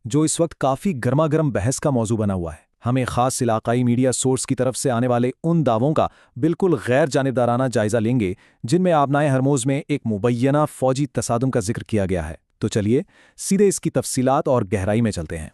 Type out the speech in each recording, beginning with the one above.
जो इस वक्त काफ़ी गर्मा गर्म बहस का मौजू बना हुआ है। हम एक खास इलाकाई मीडिया सोर्स की तरफ से आने वाले उन दावों का बिल्कुल गैर जानिबदाराना जायजा लेंगे जिनमें आबनाए हरमोज में एक मुबैना फौजी तसादुम का जिक्र किया गया है। तो चलिए सीधे इसकी तफसीलात और गहराई में चलते हैं।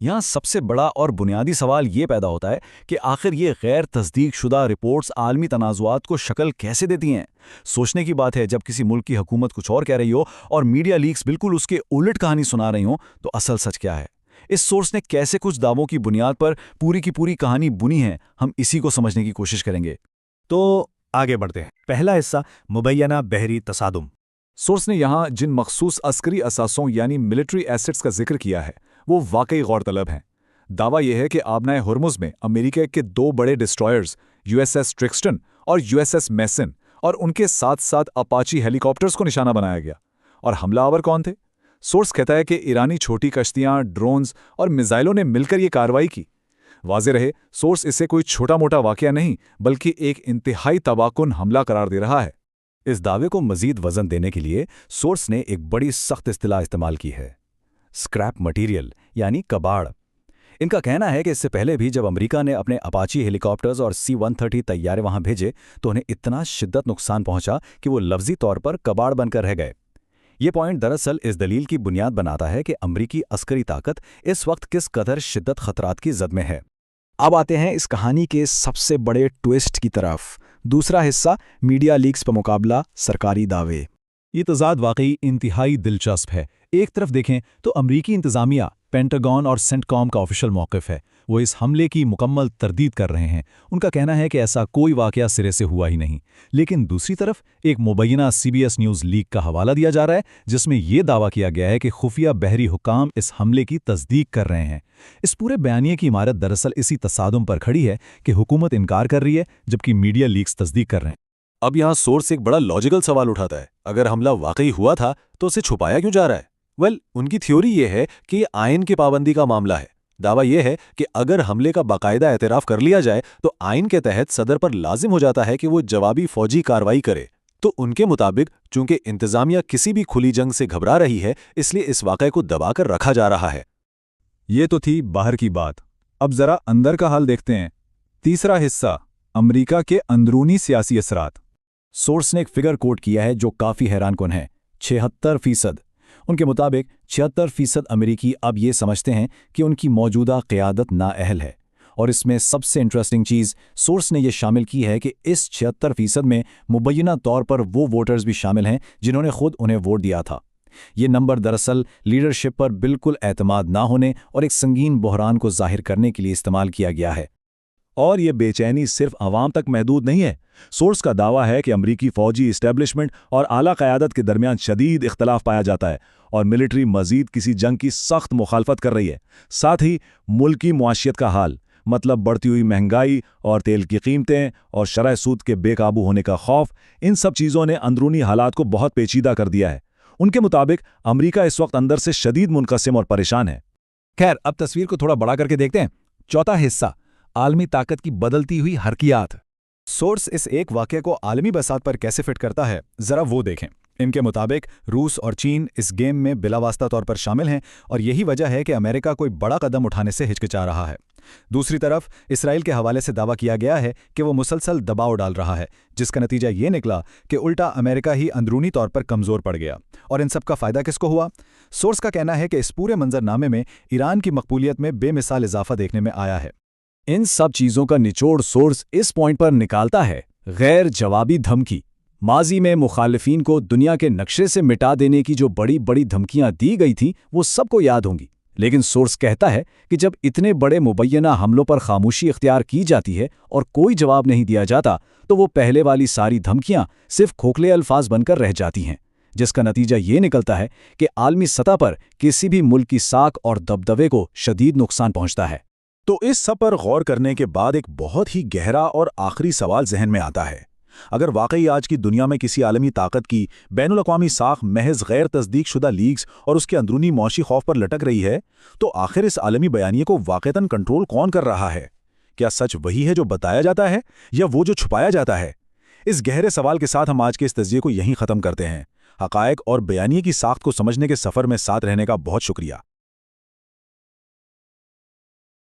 यहाँ सबसे बड़ा और बुनियादी सवाल ये पैदा होता है कि आखिर ये गैर तस्दीक शुदा रिपोर्ट्स आलमी तनाज़ुआत को शक्ल कैसे देती हैं। सोचने की बात है, जब किसी मुल्क की हुकूमत कुछ और कह रही हो और मीडिया लीक्स बिल्कुल उसके उलट कहानी सुना रही हो, तो असल सच क्या है? इस सोर्स ने कैसे कुछ दावों की बुनियाद पर पूरी की पूरी कहानी बुनी है, हम इसी को समझने की कोशिश करेंगे। तो आगे बढ़ते हैं। पहला हिस्सा, मुबैना बहरी तसादुम। सोर्स ने यहाँ जिन मखसूस अस्करी असासों यानी मिलिट्री एसेट्स का जिक्र किया है वो वाकई गौरतलब हैं। दावा यह है कि आबनाए हुर्मुज़ में अमेरिका के 2 बड़े डिस्ट्रॉयर्स यूएसएस ट्रिक्स्टन और यूएसएस मेसन और उनके साथ साथ अपाची हेलीकॉप्टर्स को निशाना बनाया गया। और हमलावर कौन थे? सोर्स कहता है कि ईरानी छोटी कश्तियां, ड्रोन्स और मिसाइलों ने मिलकर ये कार्रवाई की। वाज़ेह रहे, सोर्स इसे कोई छोटा मोटा वाकया नहीं बल्कि एक इंतहाई तबाकुन हमला करार दे रहा है। इस दावे को मजीद वजन देने के लिए सोर्स ने एक बड़ी सख्त इस्तिलाह इस्तेमाल की है, स्क्रैप मटीरियल यानी कबाड़। इनका कहना है कि इससे पहले भी जब अमेरिका ने अपने अपाची हेलीकॉप्टर्स और C-130 तैयारे वहां भेजे तो उन्हें इतना शिद्दत नुकसान पहुंचा कि वो लफ्जी तौर पर कबाड़ बनकर रह गए। ये पॉइंट दरअसल इस दलील की बुनियाद बनाता है कि अमरीकी अस्करी ताकत इस वक्त किस कदर शिद्दत खतरात की जद में है। अब आते हैं इस कहानी के सबसे बड़े ट्विस्ट की तरफ। दूसरा हिस्सा, मीडिया लीक्स पर मुकाबला सरकारी दावे। ये तजाद वाकई इंतहाई दिलचस्प है। एक तरफ देखें तो अमरीकी इंतजामिया, पेंटागन और सेंटकॉम का ऑफिशियल मौक़िफ़ है। वो इस हमले की मुकम्मल तरदीद कर रहे हैं। उनका कहना है कि ऐसा कोई वाक़या सिरे से हुआ ही नहीं। लेकिन दूसरी तरफ एक मुबैना CBS न्यूज़ लीक का हवाला दिया जा रहा है जिसमें यह दावा किया गया है कि खुफिया बहरी हुकाम इस हमले की तस्दीक कर रहे हैं। इस पूरे बयानिए की इमारत दरअसल इसी तसादुम पर खड़ी है कि हुकूमत इनकार कर रही है जबकि मीडिया लीक्स तस्दीक कर रहे हैं। अब यहाँ सोर्स एक बड़ा लॉजिकल सवाल उठाता है, अगर हमला वाकई हुआ था तो उसे छुपाया क्यों जा रहा है? उनकी थ्योरी ये है कि ये आइन की पाबंदी का मामला है। दावा यह है कि अगर हमले का बाकायदा एतराफ़ कर लिया जाए तो आइन के तहत सदर पर लाजिम हो जाता है कि वो जवाबी फौजी कार्रवाई करे। तो उनके मुताबिक चूंकि इंतजामिया किसी भी खुली जंग से घबरा रही है, इसलिए इस वाक़े को दबाकर रखा जा रहा है। ये तो थी बाहर की बात। अब जरा अंदर का हाल देखते हैं। तीसरा हिस्सा, अमरीका के अंदरूनी सियासी असरात। सोर्स ने एक फिगर कोट किया है जो काफ़ी हैरानकुन है, 76%। उनके मुताबिक 76% अमेरिकी अब ये समझते हैं कि उनकी मौजूदा क़यादत नाअहल है। और इसमें सबसे इंटरेस्टिंग चीज़ सोर्स ने यह शामिल की है कि इस 76% में मुबैना तौर पर वो वोटर्स भी शामिल हैं जिन्होंने खुद उन्हें वोट दिया था। ये नंबर दरअसल लीडरशिप पर बिल्कुल एतमाद ना होने और एक संगीन बहरान को जाहिर करने के लिए इस्तेमाल किया गया है। और ये बेचैनी सिर्फ आवाम तक महदूद नहीं है। सोर्स का दावा है कि अमरीकी फौजी इस्टेब्लिशमेंट और आला क़यादत के दरमियान शदीद इख्तलाफ पाया जाता है और मिलिट्री मजीद किसी जंग की सख्त मुखालफत कर रही है। साथ ही मुल्की मुआशियत का हाल, मतलब बढ़ती हुई महंगाई और तेल की कीमतें और शरह सूद के बेकाबू होने का खौफ, इन सब चीज़ों ने अंदरूनी हालात को बहुत पेचीदा कर दिया है। उनके मुताबिक अमरीका इस वक्त अंदर से शदीद मुनक़सिम और परेशान है। खैर, अब तस्वीर को थोड़ा बड़ा करके देखते हैं। चौथा हिस्सा, आलमी ताकत की बदलती हुई हरकियात। सोर्स इस एक वाक़े को आलमी बसात पर कैसे फिट करता है, ज़रा वो देखें। इनके मुताबिक रूस और चीन इस गेम में बिलावास्ता तौर पर शामिल हैं और यही वजह है कि अमेरिका कोई बड़ा कदम उठाने से हिचकिचा रहा है। दूसरी तरफ इसराइल के हवाले से दावा किया गया है कि वो मुसलसल दबाव डाल रहा है, जिसका नतीजा ये निकला कि उल्टा अमेरिका ही अंदरूनी तौर पर कमज़ोर पड़ गया। और इन सब का फ़ायदा किसको हुआ? सोर्स का कहना है कि इस पूरे मंजरनामे में ईरान की मकबूलियत में बेमिसाल इजाफा देखने में आया है। इन सब चीज़ों का निचोड़ सोर्स इस पॉइंट पर निकालता है, गैर जवाबी धमकी। माजी में मुखालिफिन को दुनिया के नक्शे से मिटा देने की जो बड़ी बड़ी धमकियां दी गई थीं वो सबको याद होंगी। लेकिन सोर्स कहता है कि जब इतने बड़े मुबैना हमलों पर खामोशी इख्तियार की जाती है और कोई जवाब नहीं दिया जाता तो वो पहले वाली सारी धमकियां सिर्फ खोखले अल्फाज बनकर रह जाती हैं, जिसका नतीजा ये निकलता है कि आलमी सतह पर किसी भी मुल्क की साख और दबदबे को शदीद नुकसान पहुंचता है। तो इस सब पर गौर करने के बाद एक बहुत ही गहरा और आखिरी सवाल जहन में आता है। अगर वाकई आज की दुनिया में किसी आलमी ताकत की बैनुल-अक़वामी साख महज गैर तस्दीक शुदा लीक्स और उसके अंदरूनी मौशी खौफ पर लटक रही है, तो आखिर इस आलमी बयानिए को वाक़तन कंट्रोल कौन कर रहा है? क्या सच वही है जो बताया जाता है या वो जो छुपाया जाता है? इस गहरे सवाल के साथ हम आज के इस तज्ज़िये को यहीं ख़त्म करते हैं। हक़ाइक़ और बयानिए की साख्त को समझने के सफ़र में साथ रहने का बहुत शुक्रिया।